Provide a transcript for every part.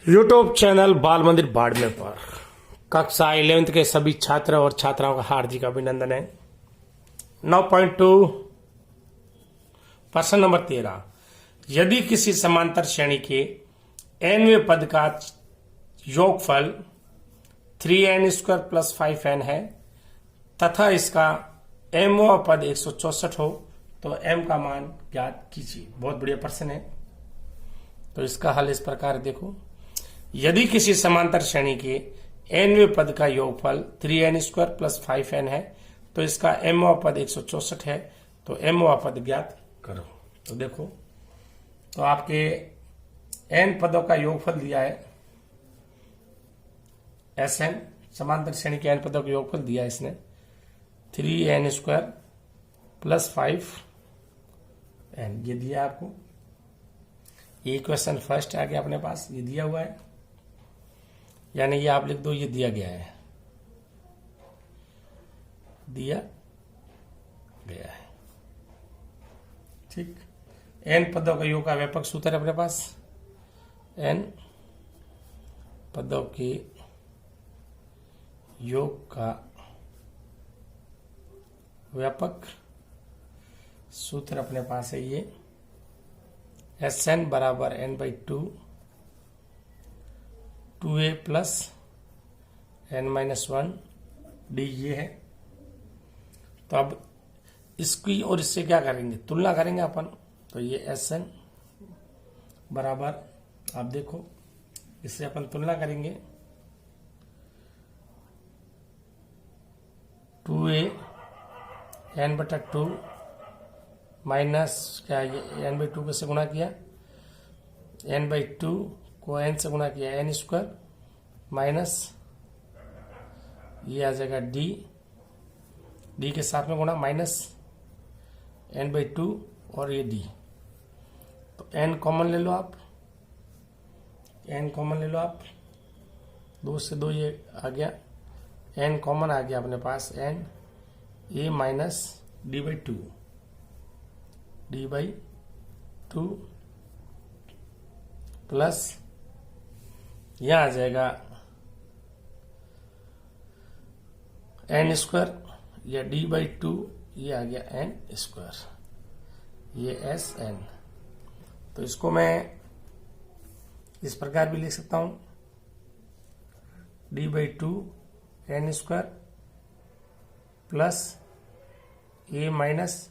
YouTube channel बाल मंदिर बाड़मेर पर कक्षा 11th के सभी छात्र और छात्राओं का हार्दिक अभिनंदन है। 9.2 प्रश्न नंबर 13, यदि किसी समांतर श्रेणी के nवें पद का योगफल 3n² + 5n है तथा इसका mवां पद 164 हो तो m का मान ज्ञात कीजिए। बहुत बढ़िया प्रश्न है। तो इसका हल इस प्रकार देखो, यदि किसी समांतर श्रेणी के nवें पद का योगफल 3n² + 5n है तो इसका mवां पद 164 है, तो mवां पद ज्ञात करो। तो देखो, तो आपके n पदों का योगफल दिया है Sn, समांतर श्रेणी के n पदों का योगफल दिया है इसने 3n² + 5n, ये दिया आपको। ये क्वेश्चन फर्स्ट आ गया अपने पास, ये दिया हुआ है, यानी ये आप लिख दो, ये दिया गया है, दिया गया है। ठीक, n पदों का योग का व्यापक सूत्र है अपने पास, n पदों के योग का व्यापक सूत्र अपने पास है ये Sn बराबर n/2 2a + n-1 d, ये है। तो अब इसकी और इससे क्या करेंगे, तुलना करेंगे अपन। तो ये Sn बराबर, आप देखो, इससे अपन तुलना करेंगे 2a n/2 माइनस क्या, ये n/2 कैसे गुणा किया, n/2 को n से गुणा किया n² माइनस ये आ जाएगा d के साथ में गुणा माइनस n/2 और ये d। तो n कॉमन ले लो आप, n कॉमन ले लो आप, 2 से 2 ये आ गया, n कॉमन आ गया अपने पास, n a minus d/2 plus यहां आ जाएगा n², या d/2, ये आ गया n², ये Sn। तो इसको मैं इस प्रकार भी लिख सकता हूं, d/2 n² plus a minus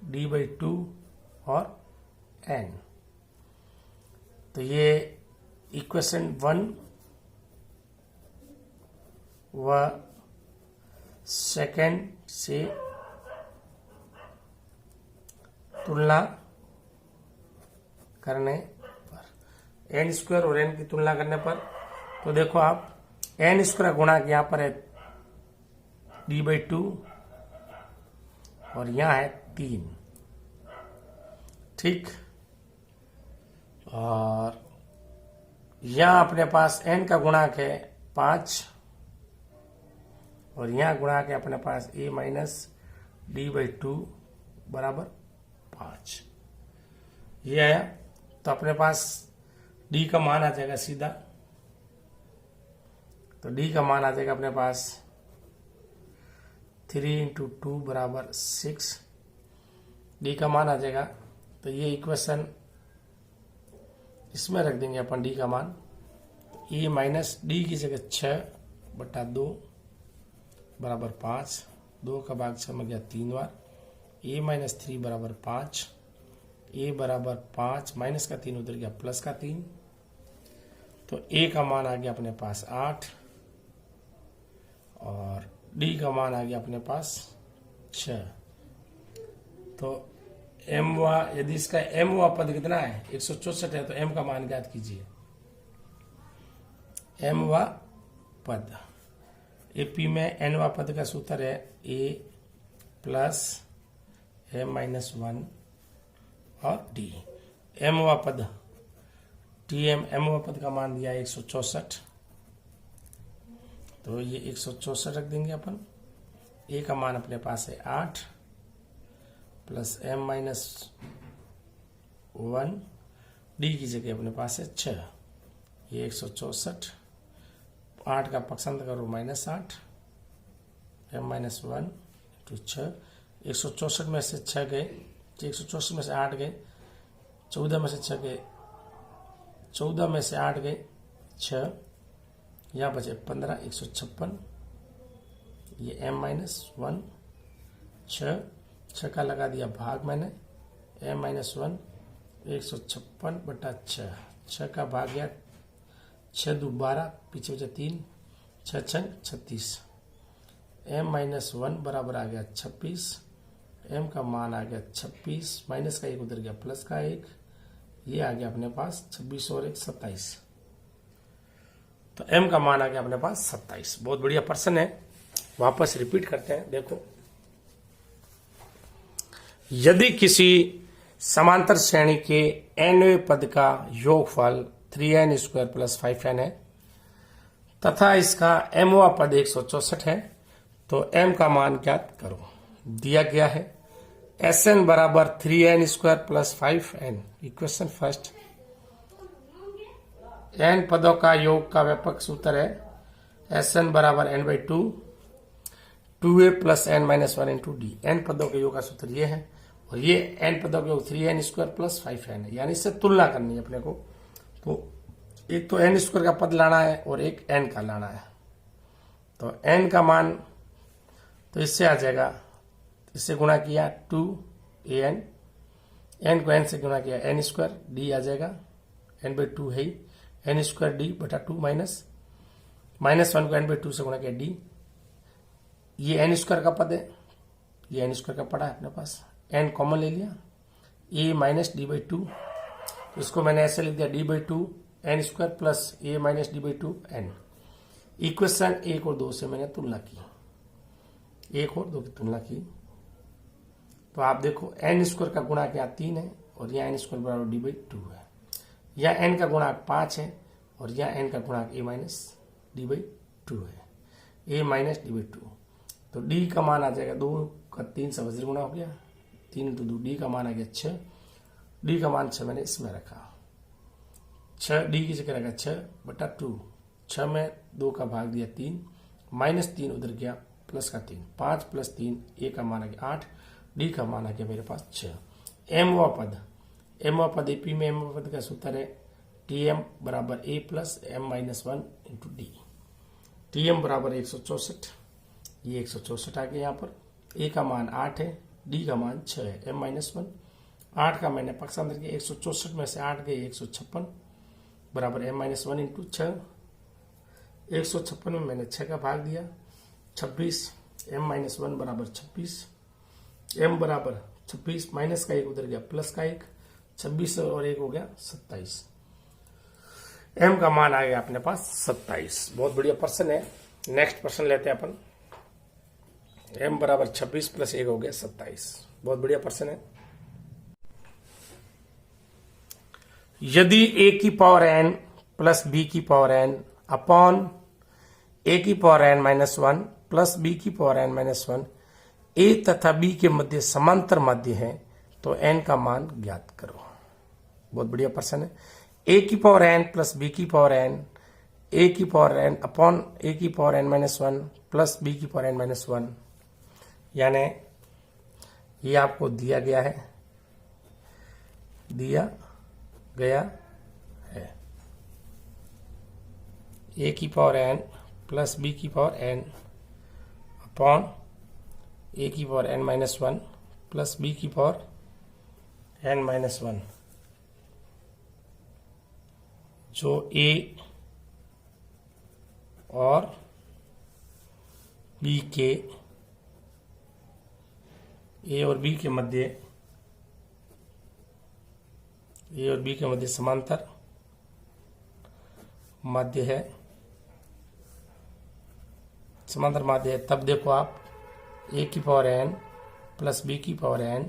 d/2 और n। तो ये इक्वेशन 1 व सेकेंड से तुलना करने पर, n² और n की तुलना करने पर, तो देखो आप n² गुणा यहां पर है d/2 और यहां है 3, ठीक। और यहां अपने पास n का गुणांक है 5 और यहां गुणांक है अपने पास a माइनस d/2 बराबर 5, ये आया। तो अपने पास d का मान आ जाएगा सीधा, तो d का मान आ जाएगा अपने पास 3 × 2 बराबर 6, d का मान आ जाएगा। तो ये इक्वेशन इसमें रख देंगे अपन, d का मान a माइनस d की जगह 6/2 बराबर 5, 2 का भाग 6 में गया 3 बार, a माइनस 3 बराबर 5, a बराबर 5 माइनस का 3 उधर गया प्लस का 3, तो a का मान आ गया अपने पास 8 और d का मान आ गया अपने पास 6। तो यदि इसका mवां पद कितना है, 164 है, तो m का मान ज्ञात कीजिए। mवां पद, AP में nवां पद का सूत्र है a + m-1 और d। mवां पद mवां पद का मान दिया 164, तो ये 164 रख देंगे अपन। a का मान अपने पास है 8 प्लस m-1, d की जगह अपने पास है 6, ये 164, 8 का पक्षांतर करो -8, m-1 इंटू 6, 164 में से 6 गए, 164 में से 8 गए, 14 में से 6 गए, 14 में से 8 गए 6, यहाँ बचे 15, 156, ये m-1, 6 का लगा दिया भाग मैंने, m-1 156/6, 6 का भाग गया 6 2 12, पीछे बचा 3, 6 6 36, m-1 बराबर आ गया 26, m का मान आ गया 26, माइनस का 1 उधर गया प्लस का 1, ये आ गया अपने पास 26 और 1 27, तो m का मान आ गया अपने पास 27। बहुत बढ़िया प्रश्न है, वापस रिपीट करते हैं। देखो, यदि किसी समांतर श्रेणी के nवें पद का योगफल 3n² + 5n है तथा इसका mवां पद 164 है, तो m का मान ज्ञात करो। दिया गया है Sn बराबर 3n² + 5n। Equation first, n पदों का योग का व्यापक सूत्र है Sn बराबर n/2, 2a + n-1 into d। n पदों के योग का सूत्र ये है, और ये n पदों के योग 3n² + 5n है, यानी इससे तुलना करनी है अपने को। तो एक तो n² का पद लाना है और एक n का लाना है। तो n का मान तो इससे आ जाएगा, इससे गुणा किया 2an, n को n से गुणा किया n², d आ जाएगा n/2 है ही, n² d/2 -1 को n/2 से गुणा किया d। ये n² का पद है, ये n² का पड़ा है अपने पास, n कॉमन ले लिया, a - d/2, तो इसको मैंने ऐसे लिख दिया d/2 n² plus a - d/2 n। Equation 1 और 2 से मैंने तुलना की, 1 और 2 की तुलना की, तो आप देखो n² का गुणा क्या 3 है, और यहाँ n² बराबर d/2 है, यहाँ n का गुणाक 5 है, और यहाँ n का गुणाक a - d/2 है, a - d/2। तो d का मान आ जाएगा 2 का 3 से वज्र गुणा हो गया, 3 × 2, d का मान आ गया 6, d का मान 6 मैंने इसमें रखा, 6 d की जगह रखा 6/2, 6 में 2 का भाग दिया 3, -3 उधर गया प्लस का 3, 5 + 3, a का मान आ गया 8, d का मान आ गया मेरे पास 6। mवां पद AP में mवां पद का सूत्र है Tm बराबर a + m-1 into d। Tm बराबर 164, ये 164 आ गया, यहाँ पर a का मान 8 है, d का मान 6 है, m-1, 8 का मैंने पक्षांतर किया, 164 में से 8 गए 156 बराबर m-1 इंटू 6, 156 में मैंने 6 का भाग दिया 26, m-1 बराबर 26, m बराबर 26, माइनस का 1 उधर गया प्लस का 1, 26 और 1 हो गया 27, m का मान आ गया अपने पास 27। बहुत बढ़िया प्रश्न है। नेक्स्ट प्रश्न लेते हैं अपन, m बराबर 26 + 1 हो गया 27। बहुत बढ़िया प्रश्न है। यदि a की पावर n प्लस b की पावर n अपॉन a की पावर n-1 प्लस b की पावर n-1 a तथा b के मध्य समांतर माध्य है, तो n का मान ज्ञात करो। बहुत बढ़िया प्रश्न है। a की पावर n प्लस b की पावर n, a की पावर n अपॉन a की पावर n-1 प्लस b की पावर n-1, यानी ये आपको दिया गया है, a की पावर n प्लस b की पावर n अपॉन a की पावर n-1 प्लस b की पावर n-1, जो a और b के समांतर माध्य है, तब देखो आप a की पावर n प्लस b की पावर n,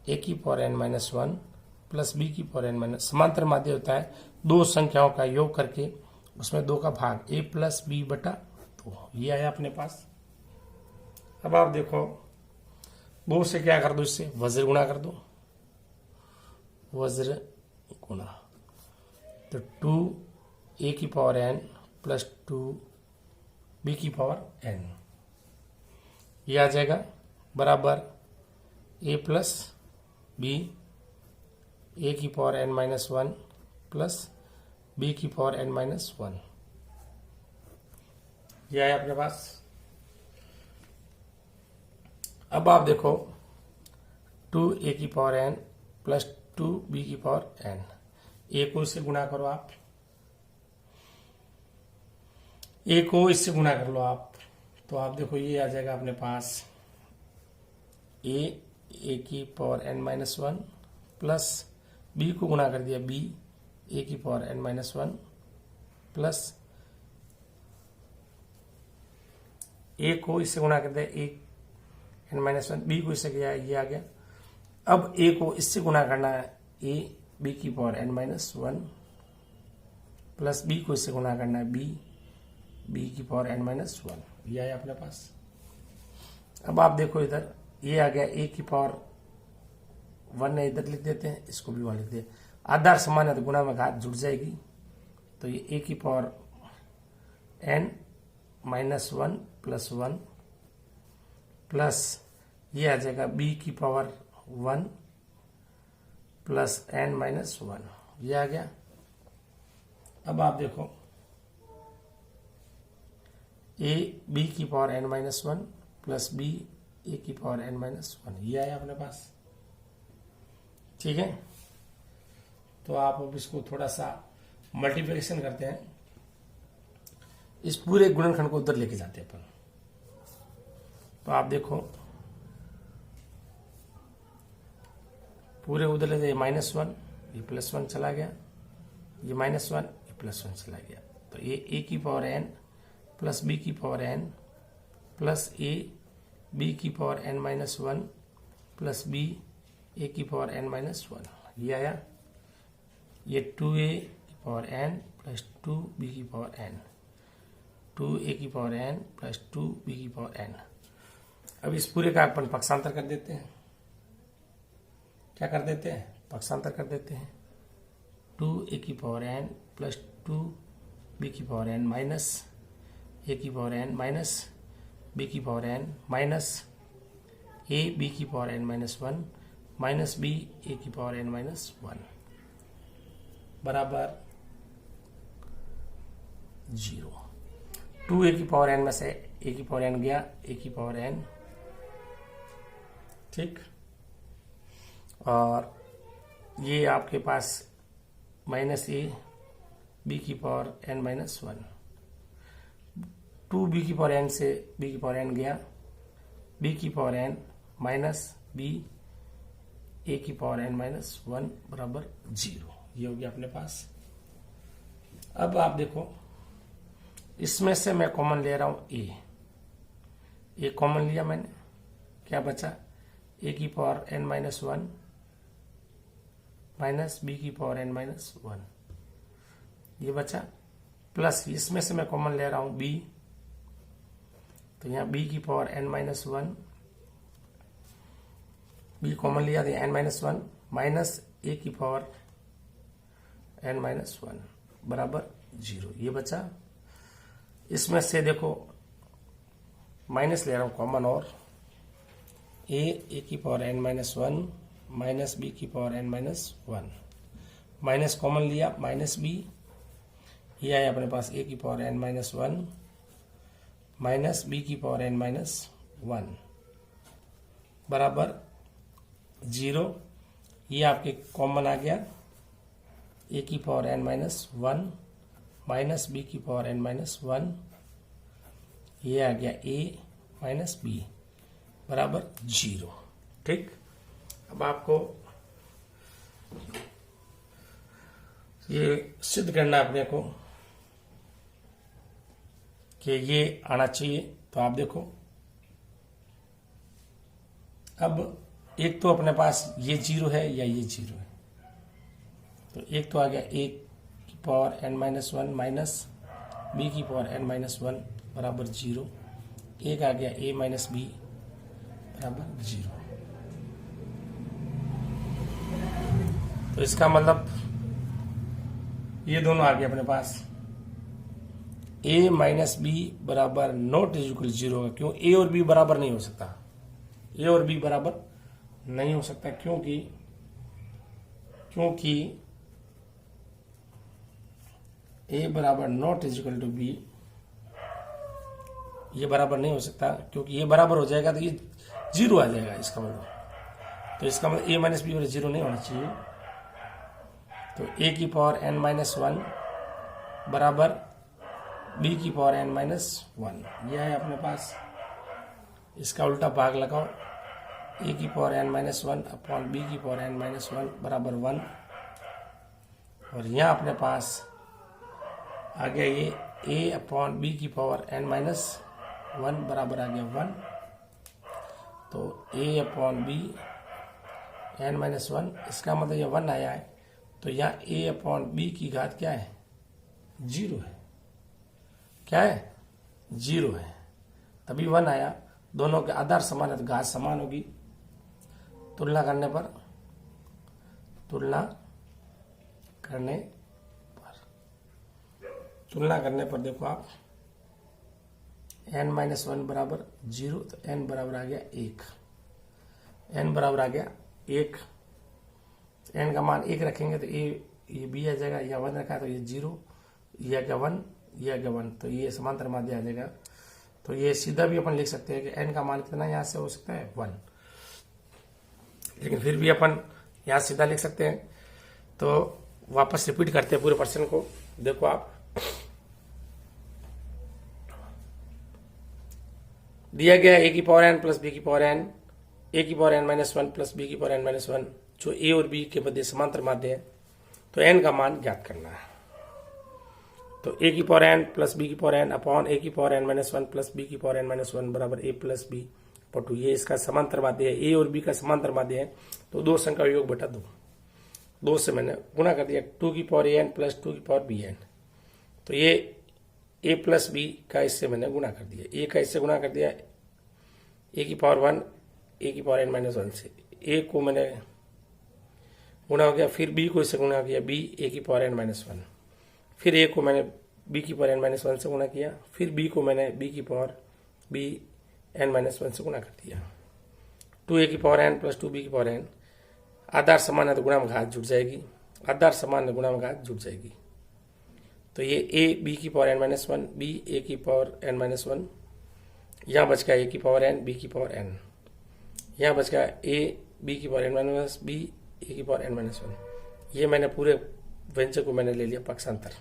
a की पावर n-1 प्लस b की पावर n-, समांतर माध्य होता है दो संख्याओं का योग करके उसमें 2 का भाग a प्लस b/2, ये आया अपने पास। अब आप देखो 2 से क्या कर दो, इससे वज्र गुणा कर दो, वज्र गुणा, तो ए की पावर एन प्लस 2 बी की पावर एन, ये आ जाएगा बराबर ए प्लस बी ए की power N minus 1 plus B की पावर एन माइनस 1, ये आया अपने पास। अब आप देखो 2 ए की पावर एन प्लस 2 बी की पावर एन, ए को इससे गुणा करो आप, ए को इससे गुणा कर लो आप, तो आप देखो ये आ जाएगा अपने पास ए की power N minus 1 plus b को गुणा कर दिया बी ए की power N minus 1 plus a को इससे गुणा कर दिया ए एन माइनस 1, बी को इससे किया ये आ गया। अब ए को इससे गुणा करना है ए बी की power N minus 1 plus b को इससे गुणा करना है बी बी की पावर एन माइनस 1, ये आया अपने पास। अब आप देखो इधर ये आ गया ए की पावर 1 है, इधर लिख देते हैं, इसको भी वहां लिख देते हैं, आधार समान है तो गुणा में घात जुड़ जाएगी, तो ये ए की power N minus 1 plus 1 plus ये आ जाएगा बी की पावर 1 प्लस एन माइनस 1, ये आ गया। अब आप देखो ए बी की power N minus 1 plus B ए की पावर एन माइनस 1, ये आया अपने पास, ठीक है। तो आप अब इसको थोड़ा सा मल्टीप्लिकेशन करते हैं, इस पूरे गुणनखंड को उधर लेके जाते हैं अपन, तो आप देखो पूरे उधर ले जाइए, -1 ये +1 चला गया, ये -1 ये +1 चला गया, तो ये ए की पावर एन प्लस बी की power N plus A B की power N minus 1 plus B ए की पावर एन माइनस 1, ये आया। ये 2a की पावर एन प्लस 2b की पावर एन, 2a की पावर एन प्लस 2b की पावर एन। अब इस पूरे का अपन पक्षांतर कर देते हैं, क्या कर देते हैं, पक्षांतर कर देते हैं। 2a की पावर एन प्लस 2b की पावर एन माइनस a की पावर एन माइनस b की power N minus a b की power N minus 1 minus b a की पावर एन माइनस 1 बराबर 0। 2a की पावर एन में से a की पावर एन गया, a की पावर एन, ठीक, और ये आपके पास माइनस a b की पावर एन माइनस 1, 2b की पावर एन से b की पावर एन गया, b की power N minus b a की पावर एन माइनस 1 बराबर 0, ये हो गया अपने पास। अब आप देखो इसमें से मैं कॉमन ले रहा हूं ए कॉमन लिया मैंने, क्या बचा, a की power N minus 1 minus b की पावर एन माइनस 1, ये बचा, प्लस इसमें से मैं कॉमन ले रहा हूं b, तो यहाँ b की power n minus 1, b common लिया तो n माइनस 1 माइनस a की पावर n माइनस 1 बराबर 0, ये बचा। इसमें से देखो माइनस ले रहा हूं कॉमन, और a की power n minus 1 minus b की power n minus 1, minus common लिया माइनस b, ये आया अपने पास a की power n minus 1 minus b की पावर एन माइनस 1 बराबर 0, ये आपके कॉमन आ गया, ए की power N minus 1 minus b की पावर एन माइनस 1, ये आ गया ए माइनस बी बराबर 0, ठीक। अब आपको ये सिद्ध करना अपने को कि ये आना चाहिए, तो आप देखो अब एक तो अपने पास ये 0 है या ये 0 है, तो एक तो आ गया ए की power N minus 1 minus b की पावर एन माइनस 1 बराबर 0, एक आ गया ए माइनस बी बराबर 0। तो इसका मतलब ये दोनों आ गए अपने पास, ए माइनस बी बराबर नॉट इज इक्वल जीरो होगा। क्यों? ए और बी बराबर नहीं हो सकता, ए और बी बराबर नहीं हो सकता, क्योंकि ए बराबर not is equal to b, ये बराबर नहीं हो सकता, क्योंकि ये बराबर हो जाएगा तो ये जीरो आ जाएगा इसका मतलब। तो इसका मतलब ए माइनस बी और जीरो नहीं होना चाहिए। तो ए की पावर एन माइनस वन बराबर बी की पावर एन माइनस वन, यह है अपने पास। इसका उल्टा भाग लगाओ, ए की power N minus one upon B की पावर एन माइनस वन बराबर वन। और यहाँ अपने पास आ गया ये ए अपॉन बी की पावर एन माइनस वन बराबर आ गया वन। तो A upon B N minus one, इसका मतलब ये वन आया है। तो यहाँ ए अपॉन बी की घात क्या है? जीरो है। क्या है? जीरो है, तभी वन आया। दोनों के आधार समान है तो घात समान होगी। तुलना करने पर देखो आप, एन माइनस वन बराबर जीरो, तो एन बराबर आ गया एक, एन बराबर आ गया एक। एन का मान एक रखेंगे तो ये बी आ जाएगा, या वन रखा तो ये जीरो, ये आ गया वन, ये आ गया वन, तो ये समांतर माध्य आ जाएगा। तो ये सीधा भी अपन लिख सकते हैं कि एन का मान कितना यहाँ से हो सकता है? वन। लेकिन फिर भी अपन यहाँ सीधा लिख सकते हैं। तो वापस रिपीट करते हैं पूरे प्रश्न को। देखो आप, दिया गया ए की पावर एन प्लस बी की पावर एन, ए की power N minus one plus B की पावर एन माइनस वन, जो ए और बी के मध्य समांतर माध्य है। तो एन का मान ज्ञात करना है। तो ए की पावर एन प्लस बी की पावर एन अपॉन ए की power N minus one plus B की पावर एन माइनस वन बराबर ए प्लस बी पर टू। ये इसका समांतर माध्य है, ए और बी का समांतर माध्य है। तो दो संख्या योग बटा दो, दो से मैंने गुणा कर दिया, टू की power A N plus to की पावर बी एन। तो ये ए प्लस बी का इससे मैंने गुणा कर दिया, ए का इससे गुणा कर दिया, ए की पावर वन ए की पावर एन माइनस वन से, ए को मैंने गुणा हो गया, फिर बी को इससे गुणा किया, बी ए की पावर एन माइनस वन, फिर ए को मैंने बी की पावर एन माइनस वन से गुणा किया, फिर बी को मैंने बी की power b N minus one से गुणा कर दिया। टू ए की power N plus two b की पावर एन, आधार समान है तो गुणा में घात जुड़ जाएगी, आधार समान है गुणा में घात जुड़ जाएगी। तो ये ए बी की power N minus one, B ए की पावर एन माइनस वन, यहाँ बच गया ए की पावर एन बी की पावर एन, यहाँ बच गया ए बी की पावर एन माइनस बी ए की पावर एन माइनस वन। ये मैंने पूरे व्यंजक को मैंने ले लिया पक्षांतर।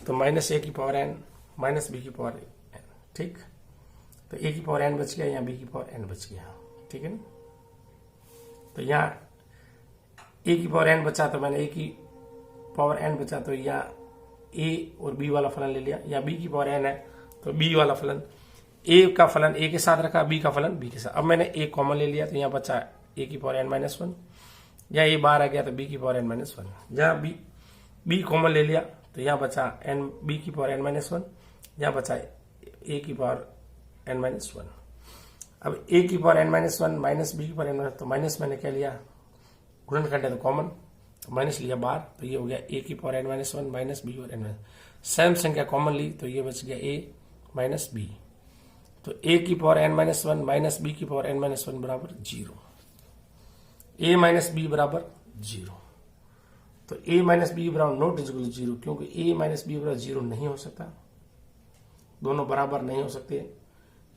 तो माइनस ए की पावर एन माइनस बी की पावर एन, ठीक। तो ए की पावर एन बच गया, यहाँ बी की पावर एन बच गया, ठीक है ना। तो यहाँ ए की पावर एन बचा तो मैंने ए की पावर एन बचा, तो यहाँ ए और बी वाला फलन ले लिया। यहाँ बी की पावर एन है तो बी वाला फलन, ए का फलन ए के साथ रखा, बी का फलन बी के साथ। अब मैंने ए कॉमन ले लिया तो यहाँ बचा ए की पावर एन माइनस वन, या ए बाहर आ गया तो बी की पावर एन माइनस वन। यहाँ बी कॉमन ले लिया तो यहाँ बचा एन बी की पावर एन माइनस वन, यहाँ बचा ए की पावर एन माइनस वन। अब ए की power N minus one minus b की पावर एन माइनस, तो माइनस मैंने क्या लिया, गुणनखंड है तो कॉमन, माइनस लिया बाहर, तो ये हो गया ए की power N minus one minus b की पावर एन माइनस। सेम संख्या कॉमन ली तो ये बच गया ए माइनस बी। तो ए की power N minus one minus b की पावर एन माइनस वन बराबर जीरो, ए माइनस बी बराबर जीरो। तो ए माइनस बी बराबर not is equal to zero, क्योंकि ए माइनस बी बराबर जीरो नहीं हो सकता, दोनों बराबर नहीं हो सकते,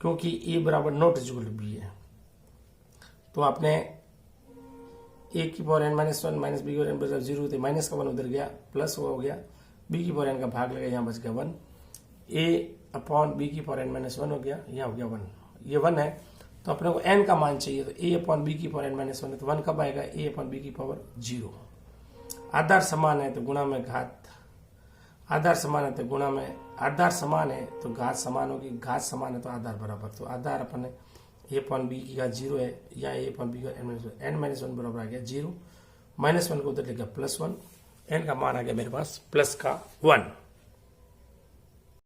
क्योंकि ए बराबर not is equal to b है। तो आपने ए की power N minus one minus b की पावर एन बराबर जीरो थे, माइनस का वन उधर गया, प्लस हो गया, बी की पावर एन का भाग लगा, यहाँ बच गया वन, ए अपॉन बी की पावर एन माइनस वन हो गया, यहाँ हो गया वन, ये वन है। तो अपने को एन का मान चाहिए, तो ए अपॉन बी की पावर एन माइनस वन है, तो वन कब आएगा, ए अपॉन बी की पावर जीरो। आधार समान है तो गुणा में घात, आधार समान है तो गुणा में, आधार समान है तो घात समान होगी, घात समान है तो आधार बराबर। तो आधार अपन ए अपॉन बी की घात जीरो है, या ए अपॉन बी का एन माइनस वन बराबर आ गया जीरो, माइनस वन को उधर लिखा प्लस वन, एन का मान आ गया मेरे पास प्लस का वन।